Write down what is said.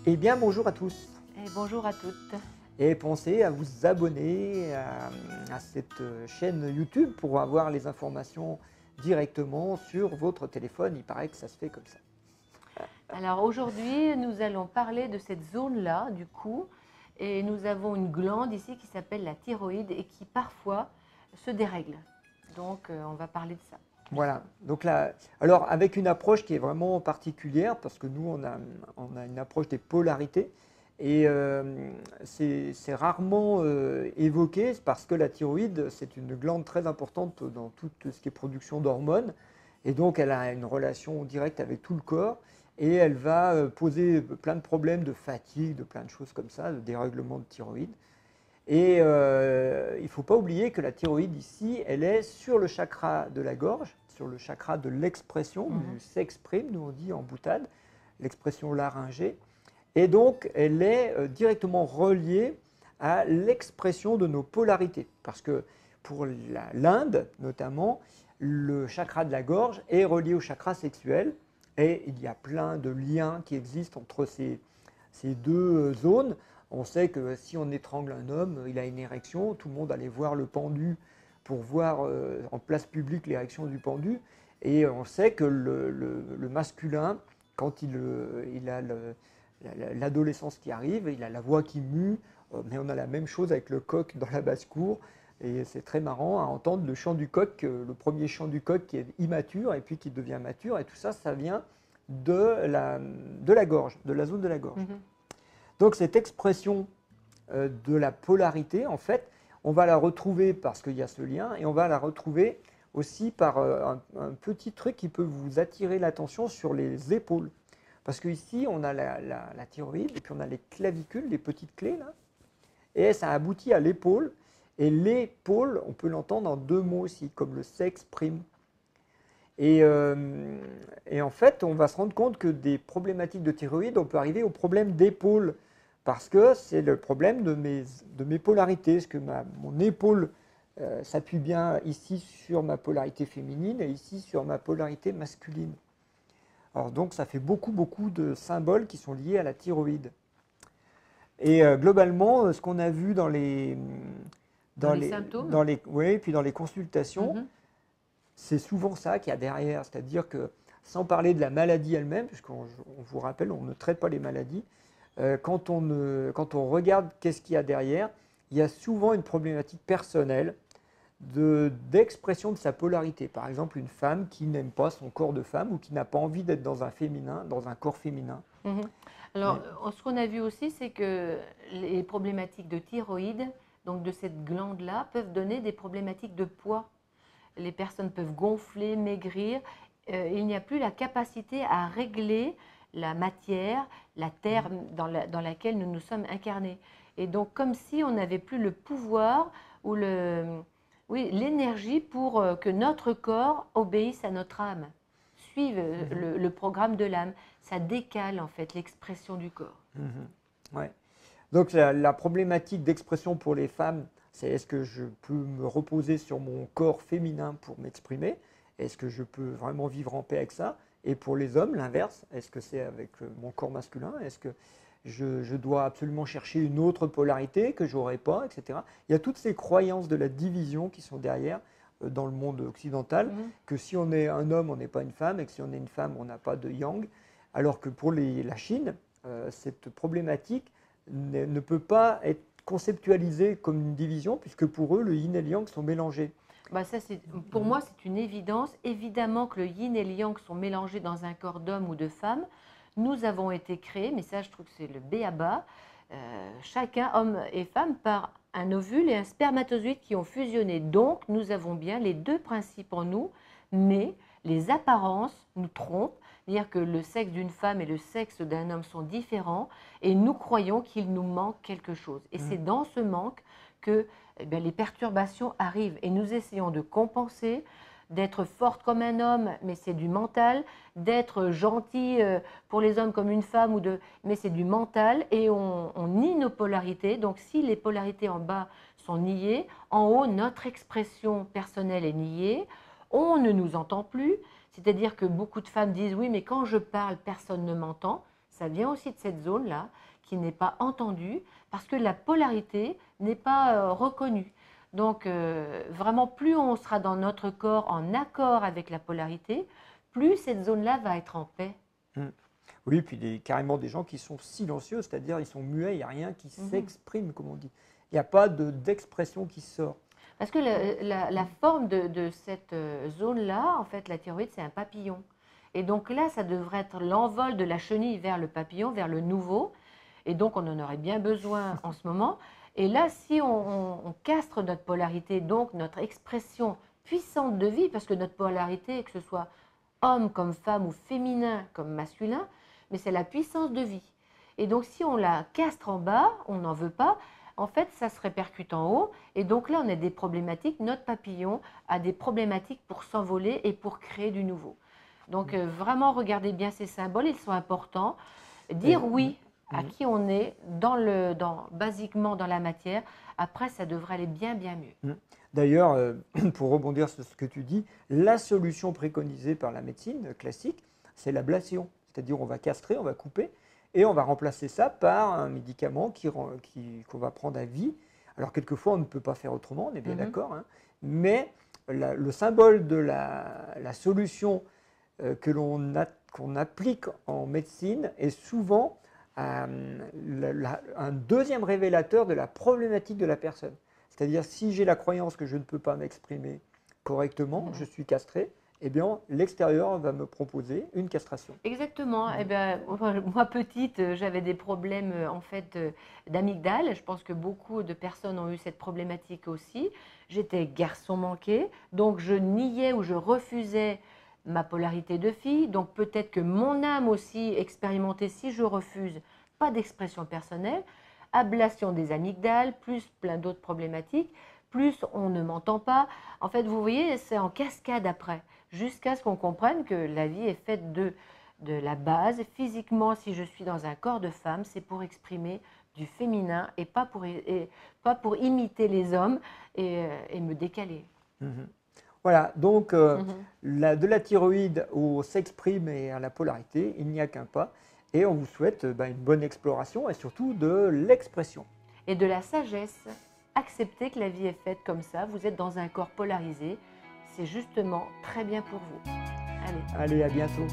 Eh bien, bonjour à tous. Et bonjour à toutes. Et pensez à vous abonner à cette chaîne YouTube pour avoir les informations directement sur votre téléphone. Il paraît que ça se fait comme ça. Alors aujourd'hui, nous allons parler de cette zone-là du cou. Et nous avons une glande ici qui s'appelle la thyroïde et qui parfois se dérègle. Donc on va parler de ça. Voilà. Donc là, alors avec une approche qui est vraiment particulière parce que nous, on a une approche des polarités. Et c'est rarement évoqué parce que la thyroïde, c'est une glande très importante dans tout ce qui est production d'hormones. Et donc, elle a une relation directe avec tout le corps. Et elle va poser plein de problèmes de fatigue, de plein de choses comme ça, de dérèglement de thyroïde. Et il ne faut pas oublier que la thyroïde ici, elle est sur le chakra de la gorge, sur le chakra de l'expression, du s'exprime, nous on dit en boutade, l'expression laryngée. Et donc, elle est directement reliée à l'expression de nos polarités. Parce que pour l'Inde, notamment, le chakra de la gorge est relié au chakra sexuel. Et il y a plein de liens qui existent entre ces deux zones. On sait que si on étrangle un homme, il a une érection. Tout le monde allait voir le pendu pour voir en place publique l'érection du pendu. Et on sait que le masculin, quand il a l'adolescence qui arrive, il a la voix qui mue, mais on a la même chose avec le coq dans la basse-cour. Et c'est très marrant à entendre le chant du coq, le premier chant du coq qui est immature et puis qui devient mature. Et tout ça, ça vient de la gorge, de la zone de la gorge. Donc cette expression de la polarité, en fait, on va la retrouver parce qu'il y a ce lien et on va la retrouver aussi par un petit truc qui peut vous attirer l'attention sur les épaules. Parce qu'ici, on a la thyroïde et puis on a les clavicules, les petites clés là, et ça aboutit à l'épaule. Et l'épaule, on peut l'entendre en deux mots aussi, comme le s'exprime. Et en fait, on va se rendre compte que des problématiques de thyroïde, on peut arriver au problème d'épaule, parce que c'est le problème de mes polarités. Est-ce que mon épaule s'appuie bien ici sur ma polarité féminine et ici sur ma polarité masculine? Alors donc, ça fait beaucoup de symboles qui sont liés à la thyroïde. Et globalement, ce qu'on a vu dans les symptômes. Oui, puis dans les consultations, c'est souvent ça qu'il y a derrière. C'est-à-dire que, sans parler de la maladie elle-même, puisqu'on vous rappelle, on ne traite pas les maladies, quand on regarde qu'est-ce qu'il y a derrière, il y a souvent une problématique personnelle d'expression de sa polarité. Par exemple, une femme qui n'aime pas son corps de femme ou qui n'a pas envie d'être dans un corps féminin. Alors, ce qu'on a vu aussi, c'est que les problématiques de thyroïde, donc de cette glande-là, peuvent donner des problématiques de poids. Les personnes peuvent gonfler, maigrir. Il n'y a plus la capacité à régler la matière, la terre dans laquelle nous nous sommes incarnés. Et donc, comme si on n'avait plus le pouvoir ou l'énergie pour que notre corps obéisse à notre âme, suive le programme de l'âme. Ça décale en fait l'expression du corps. Ouais. Donc la problématique d'expression pour les femmes, c'est est-ce que je peux me reposer sur mon corps féminin pour m'exprimer? Est-ce que je peux vraiment vivre en paix avec ça? Et pour les hommes, l'inverse, est-ce que c'est avec mon corps masculin? Est-ce que je dois absolument chercher une autre polarité que je n'aurais pas, etc. Il y a toutes ces croyances de la division qui sont derrière dans le monde occidental, que si on est un homme, on n'est pas une femme, et que si on est une femme, on n'a pas de yang. Alors que pour la Chine, cette problématique ne peut pas être conceptualisée comme une division, puisque pour eux, le yin et le yang sont mélangés. Ça, pour moi, c'est une évidence. Évidemment que le yin et le yang sont mélangés dans un corps d'homme ou de femme. Nous avons été créés, mais ça, je trouve que c'est le b.a.-ba, chacun, homme et femme, par un ovule et un spermatozoïde qui ont fusionné. Donc, nous avons bien les deux principes en nous, mais les apparences nous trompent. C'est-à-dire que le sexe d'une femme et le sexe d'un homme sont différents et nous croyons qu'il nous manque quelque chose. Et c'est dans ce manque que les perturbations arrivent et nous essayons de compenser, d'être forte comme un homme, mais c'est du mental, d'être gentil pour les hommes comme une femme, mais c'est du mental et on nie nos polarités. Donc si les polarités en bas sont niées, en haut, notre expression personnelle est niée, on ne nous entend plus. C'est-à-dire que beaucoup de femmes disent « oui, mais quand je parle, personne ne m'entend ». Ça vient aussi de cette zone-là qui n'est pas entendue parce que la polarité n'est pas reconnue. Donc vraiment, plus on sera dans notre corps en accord avec la polarité, plus cette zone-là va être en paix. Mm. Oui, puis carrément des gens qui sont silencieux, c'est-à-dire ils sont muets, il n'y a rien qui s'exprime, comme on dit. Il n'y a pas d'expression qui sort. Parce que la forme de cette zone-là, en fait, la thyroïde, c'est un papillon. Et donc là, ça devrait être l'envol de la chenille vers le papillon, vers le nouveau. Et donc, on en aurait bien besoin en ce moment. Et là, si on castre notre polarité, donc notre expression puissante de vie, parce que notre polarité, que ce soit homme comme femme ou féminin comme masculin, mais c'est la puissance de vie. Et donc, si on la castre en bas, on n'en veut pas, en fait, ça se répercute en haut. Et donc là, on a des problématiques. Notre papillon a des problématiques pour s'envoler et pour créer du nouveau. Donc, vraiment, regardez bien ces symboles, ils sont importants. Dire oui à qui on est, basiquement dans la matière, après, ça devrait aller bien, bien mieux. D'ailleurs, pour rebondir sur ce que tu dis, la solution préconisée par la médecine classique, c'est l'ablation. C'est-à-dire on va castrer, on va couper, et on va remplacer ça par un médicament qu'on va prendre à vie. Alors quelquefois, on ne peut pas faire autrement, on est bien d'accord, hein, mais le symbole de la solution qu'on applique en médecine est souvent un deuxième révélateur de la problématique de la personne. C'est-à-dire, si j'ai la croyance que je ne peux pas m'exprimer correctement, je suis castré, eh bien, l'extérieur va me proposer une castration. Exactement. Eh bien, moi, petite, j'avais des problèmes en fait d'amygdale. Je pense que beaucoup de personnes ont eu cette problématique aussi. J'étais garçon manqué, donc je niais ou je refusais ma polarité de fille. Donc peut-être que mon âme aussi expérimentait, si je refuse, pas d'expression personnelle, ablation des amygdales, plus plein d'autres problématiques, plus on ne m'entend pas. En fait, vous voyez, c'est en cascade après, jusqu'à ce qu'on comprenne que la vie est faite de la base. Physiquement, si je suis dans un corps de femme, c'est pour exprimer du féminin et pas pour imiter les hommes et me décaler. Voilà, donc de la thyroïde au s'exprime et à la polarité, il n'y a qu'un pas. Et on vous souhaite une bonne exploration et surtout de l'expression. Et de la sagesse. Acceptez que la vie est faite comme ça. Vous êtes dans un corps polarisé. C'est justement très bien pour vous. Allez, à bientôt.